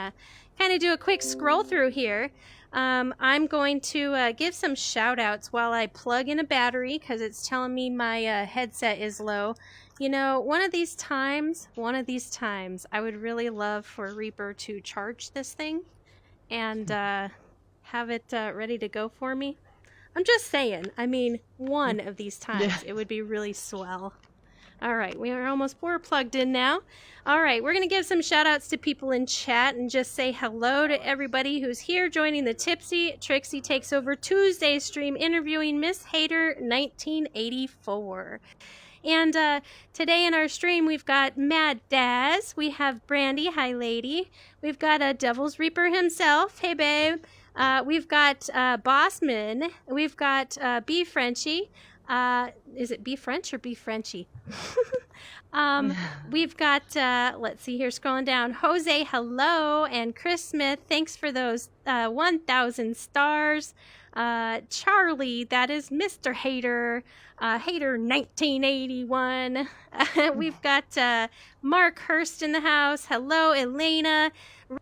kind of do a quick scroll through here. I'm going to give some shout outs while I plug in a battery because it's telling me my headset is low. You know, one of these times, I would really love for Reaper to charge this thing and have it ready to go for me. I'm just saying, I mean, one of these times it would be really swell. All right, we're plugged in now. All right, we're going to give some shout outs to people in chat and just say hello to everybody who's here joining the TipsyTrixie Takes Over Tuesday stream interviewing MrsHater 1984. And today in our stream, we've got Mad Daz, we have Brandy, hi lady, we've got Devil's Reaper himself, hey babe, we've got Bossman, we've got B Frenchie, is it B French or B Frenchy? We've got, let's see here, scrolling down, Jose, hello, and Chris Smith, thanks for those 1,000 stars. Charlie, that is Mr. Hater, Hater 1981. We've got Mark Hurst in the house. Hello, Elena.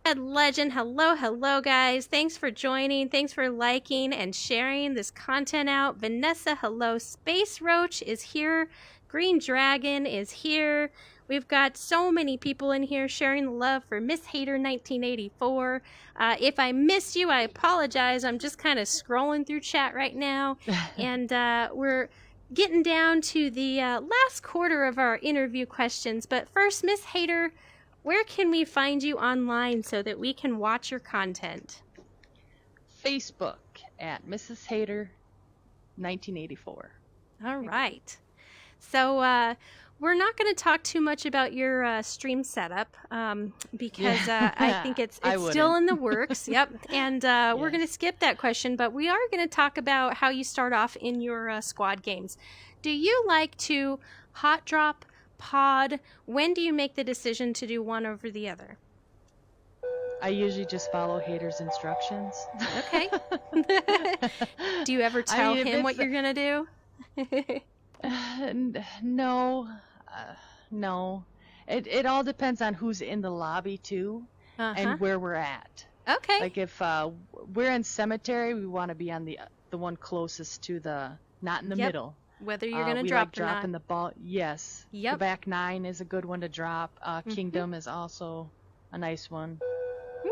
Red Legend, hello guys. Thanks for joining. Thanks for liking and sharing this content out. Vanessa, hello. Space Roach is here. Green Dragon is here. We've got so many people in here sharing the love for MrsHater 1984. If I missed you, I apologize. I'm just kind of scrolling through chat right now. And we're getting down to the last quarter of our interview questions. But first, MrsHater, where can we find you online so that we can watch your content? Facebook at MrsHater 1984. All right. So we're not going to talk too much about your stream setup because I think it's still in the works. Yep. And we're going to skip that question, but we are going to talk about how you start off in your squad games. Do you like to hot drop, pod? When do you make the decision to do one over the other? I usually just follow Hater's instructions. Okay. Do you ever tell him what you're going to do? No. No. It all depends on who's in the lobby, too, and where we're at. Okay. Like, if we're in cemetery, we want to be on the one closest to not in the middle. Whether you're going to we drop like or not. dropping the ball. Yes. Yep. The back 9 is a good one to drop. Kingdom is also a nice one.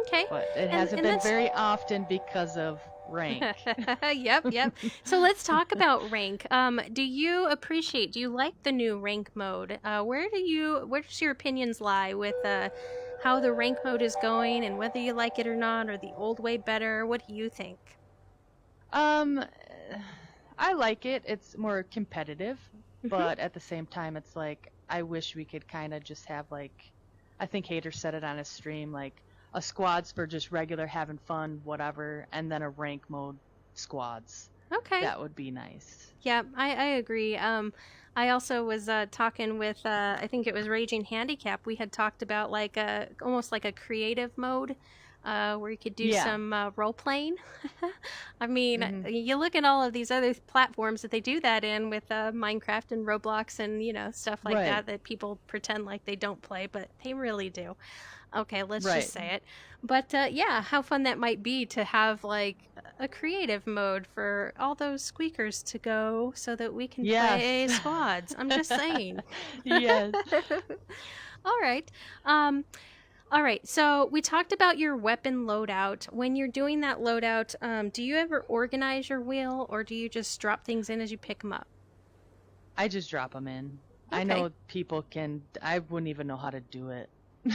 Okay. But it hasn't been very often because of rank. Yep. So let's talk about rank. Do you like the new rank mode? Where does your opinions lie with how the rank mode is going and whether you like it or not, or the old way better? What do you think? I like it. It's more competitive, but at the same time, it's like I wish we could kind of just have I think Hater said it on his stream, a squads for just regular having fun, whatever, and then a rank mode squads. Okay. That would be nice. Yeah, I agree. I also was talking with, I think it was Raging Handicap. We had talked about almost like a creative mode where you could do some role playing. I mean, you look at all of these other platforms that they do that in with Minecraft and Roblox and, stuff like that people pretend like they don't play, but they really do. Okay, let's just say it. But how fun that might be to have a creative mode for all those squeakers to go so that we can play squads. I'm just saying. Yes. All right, so we talked about your weapon loadout. When you're doing that loadout, do you ever organize your wheel or do you just drop things in as you pick them up? I just drop them in. Okay. I know people I wouldn't even know how to do it.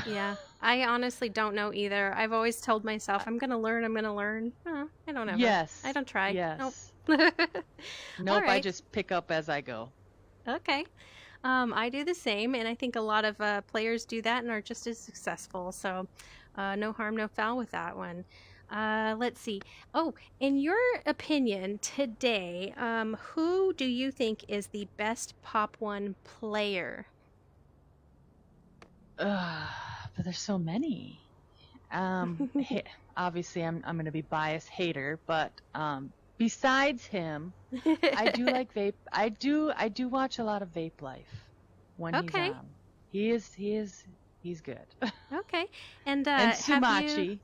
Yeah, I honestly don't know either. I've always told myself, I'm going to learn. I don't ever. Yes. I don't try. Yes. Nope. Nope, right. I just pick up as I go. Okay. I do the same, and I think a lot of players do that and are just as successful. So no harm, no foul with that one. Let's see. Oh, in your opinion today, who do you think is the best Pop 1 player? But there's so many. Obviously, I'm going to be biased Hater, but besides him, I do like Vape. I do watch a lot of Vape Life when he's on. He's good. Okay, and Sumachi.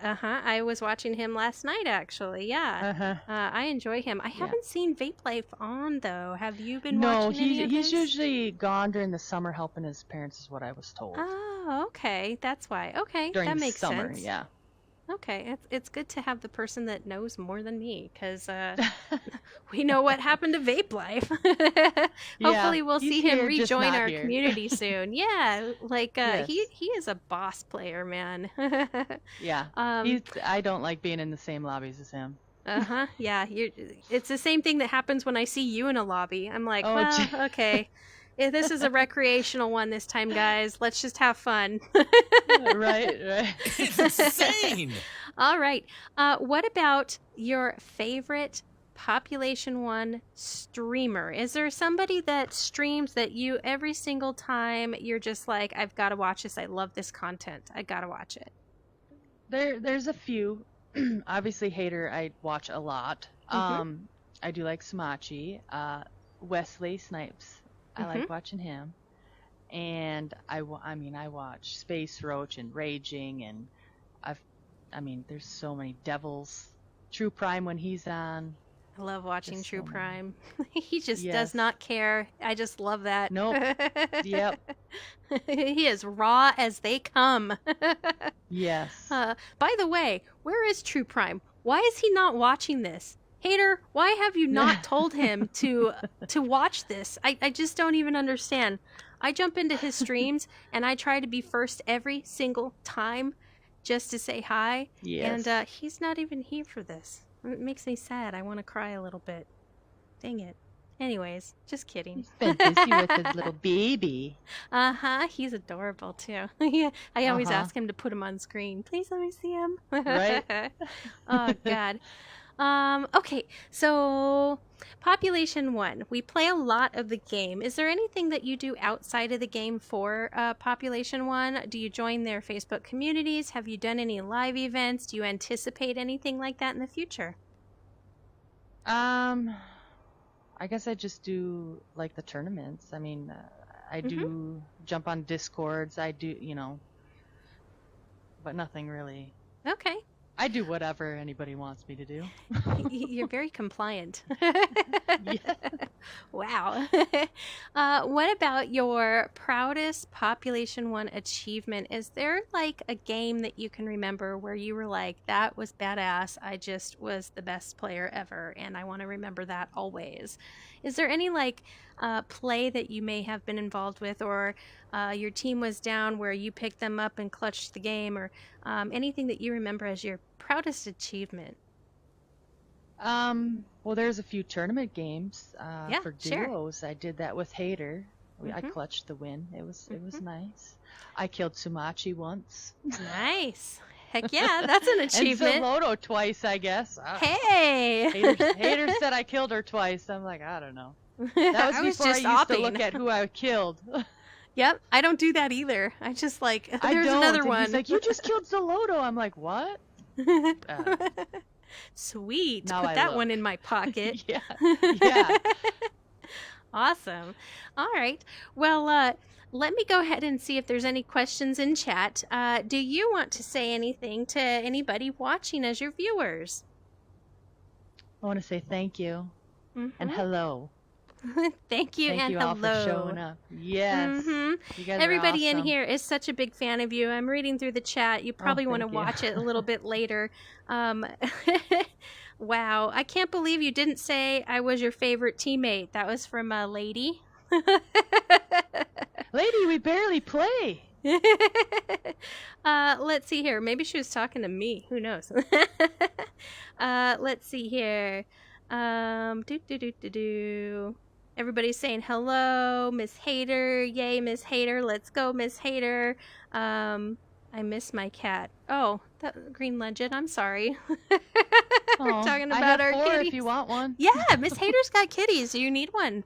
I was watching him last night, actually. Yeah. Uh-huh. I enjoy him. I Yeah. haven't seen Vape Life on, though. Have you been No, watching any of he's his? usually gone during the summer helping his parents, is what I was told. Oh, okay. That's why. Okay, During that the makes summer, sense. yeah. Okay, it's good to have the person that knows more than me, because we know what happened to Vape Life. Hopefully, we'll he's see him here, just rejoin not our here. community soon. Yeah, like Yes. he is a boss player, man. Yeah. I don't like being in the same lobbies as him. Yeah, it's the same thing that happens when I see you in a lobby. I'm like, Oh, well, gee. okay. If this is a recreational one this time, guys. Let's just have fun. Right. It's insane. All right. What about your favorite Population 1 streamer? Is there somebody that streams that you every single time you're just like, I've got to watch this. I love this content. I got to watch it. There's a few. Obviously, Hater I watch a lot. I do like Smachi. Wesley Snipes. I like watching him. And I watch Space Roach and Raging, and there's so many Devils. True Prime when he's on. I love watching Just True so many. Prime. He just Yes. does not care. I just love that. Nope. Yep. He is raw as they come. Yes. By the way, where is True Prime? Why is he not watching this? Hater, why have you not told him to watch this? I just don't even understand. I jump into his streams and I try to be first every single time just to say hi. Yes. And he's not even here for this. It makes me sad. I want to cry a little bit. Dang it. Anyways, just kidding. He's been busy with his little baby. He's adorable too. Yeah, I always Uh-huh. ask him to put him on screen. Please let me see him. Right. Oh God. Okay, so Population 1. We play a lot of the game. Is there anything that you do outside of the game for Population 1? Do you join their Facebook communities? Have you done any live events? Do you anticipate anything like that in the future? I guess I just do like the tournaments. I mean, I do jump on Discords. I do, but nothing really. Okay. I do whatever anybody wants me to do. You're very compliant. Yeah. Wow. What about your proudest Population 1 achievement? Is there like a game that you can remember where you were like, that was badass, I just was the best player ever, and I want to remember that always? Is there any like play that you may have been involved with, or your team was down where you picked them up and clutched the game, or anything that you remember as your proudest achievement? Well, there's a few tournament games Yeah, for sure. duos. I did that with Hater. I clutched the win. It was nice. I killed Sumachi once. Nice. Heck yeah, that's an achievement. And Soloto twice, I guess. Hey. Hater said I killed her twice. I'm like, I don't know. That was before I used to look at who I killed. Yep, I don't do that either. I just like, I there's don't. another And one. He's like, you just killed Soloto. I'm like, what? Sweet. Now Put I that look. one in my pocket. Yeah. Yeah. Awesome. All right. Well, let me go ahead and see if there's any questions in chat. Do you want to say anything to anybody watching as your viewers? I want to say thank you and Mhm. hello. Thank you Thank and you hello. all for showing up. Yes. Mhm. You guys Everybody are in awesome. here is such a big fan of you. I'm reading through the chat. You probably want to thank you. watch it a little bit later. Wow. I can't believe you didn't say I was your favorite teammate. That was from a lady. Lady, we barely play. Let's see here. Maybe she was talking to me. Who knows? Let's see here. Everybody's saying hello, Miss.Hater. Yay, Miss.Hater. Let's go, Miss.Hater. I miss my cat. Oh, that Green Legend. I'm sorry. We're Aw, talking I about have our 4 kitties. if you want one. Yeah, Miss.Hater's got kitties. You need one.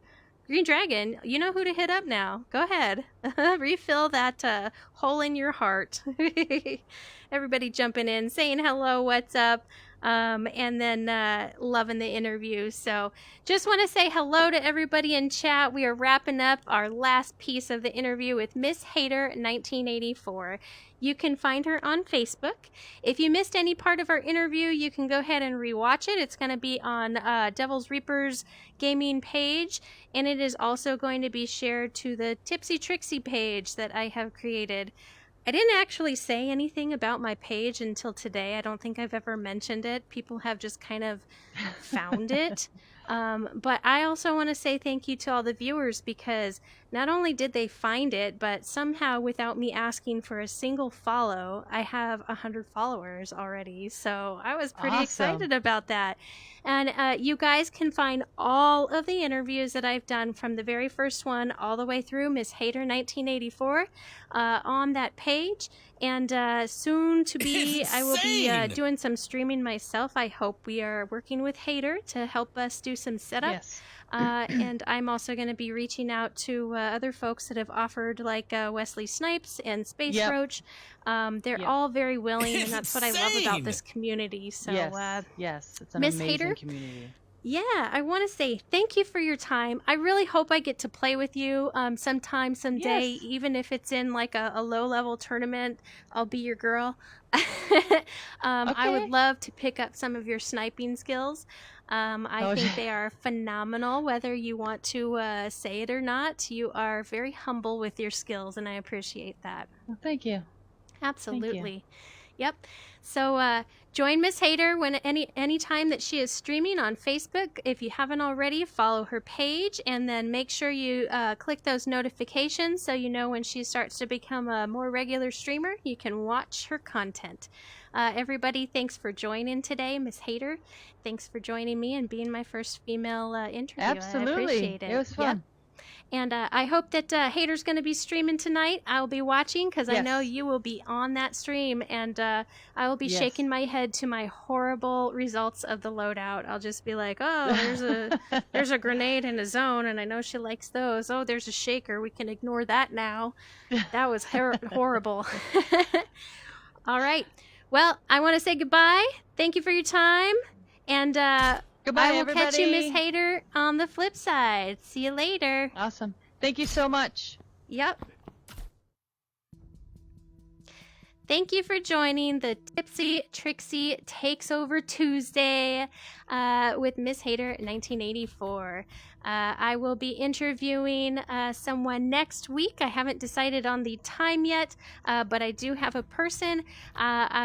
Green Dragon, you know who to hit up now. Go ahead. Refill that hole in your heart. Everybody jumping in, saying hello, what's up. and then loving the interview. So just want to say hello to everybody in chat. We are wrapping up our last piece of the interview with Mrs.Hater 1984. You can find her on Facebook. If you missed any part of our interview, you can go ahead and rewatch it. It's going to be on Devil's Reaper's gaming page, and it is also going to be shared to the TipsyTrixie page that I have created. I didn't actually say anything about my page until today. I don't think I've ever mentioned it. People have just kind of found it. But I also want to say thank you to all the viewers, because not only did they find it, but somehow without me asking for a single follow, I have 100 followers already. So I was pretty excited about that. And you guys can find all of the interviews that I've done from the very first one all the way through Mrs.Hater 1984 on that page. And soon to be, I will be doing some streaming myself. I hope we are working with Hater to help us do some setup. Yes. And I'm also going to be reaching out to other folks that have offered, like Wesley Snipes and Space Roach. They're all very willing, and that's what I love about this community. So, yes, it's an amazing community. Yeah, I want to say thank you for your time. I really hope I get to play with you sometime, someday, even if it's in like a low-level tournament. I'll be your girl. I would love to pick up some of your sniping skills. I think they are phenomenal, whether you want to say it or not. You are very humble with your skills, and I appreciate that. Well, thank you. Absolutely. Thank you. Yep. So join Mrs.Hater when any time that she is streaming on Facebook. If you haven't already, follow her page, and then make sure you click those notifications so you know when she starts to become a more regular streamer. You can watch her content. Everybody, thanks for joining today. Mrs.Hater, thanks for joining me and being my first female interview. Absolutely. I appreciate it. It was fun. Yep. And I hope that Hater's going to be streaming tonight. I'll be watching, because I know you will be on that stream. And I will be shaking my head to my horrible results of the loadout. I'll just be like, oh, there's a grenade in a zone, and I know she likes those. Oh, there's a shaker. We can ignore that now. That was horrible. All right. Well, I want to say goodbye. Thank you for your time. And goodbye, I will everybody. catch you, Mrs.Hater, on the flip side. See you later. Awesome. Thank you so much. Yep. Thank you for joining the TipsyTrixie Takeover Tuesday with Mrs.Hater 1984. I will be interviewing someone next week. I haven't decided on the time yet, but I do have a person.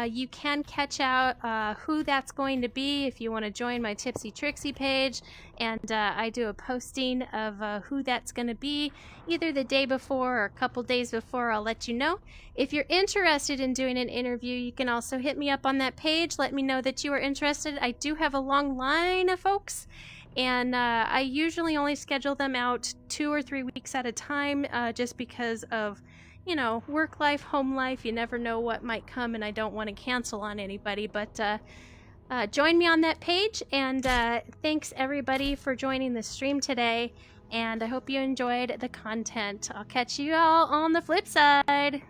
You can catch out who that's going to be if you want to join my TipsyTrixie page. And I do a posting of who that's going to be either the day before or a couple days before. I'll let you know. If you're interested in doing an interview, you can also hit me up on that page. Let me know that you are interested. I do have a long line of folks. And I usually only schedule them out 2 or 3 weeks at a time, just because of, you know, work life, home life. You never know what might come, and I don't want to cancel on anybody. But join me on that page, and thanks everybody for joining the stream today. And I hope you enjoyed the content. I'll catch you all on the flip side.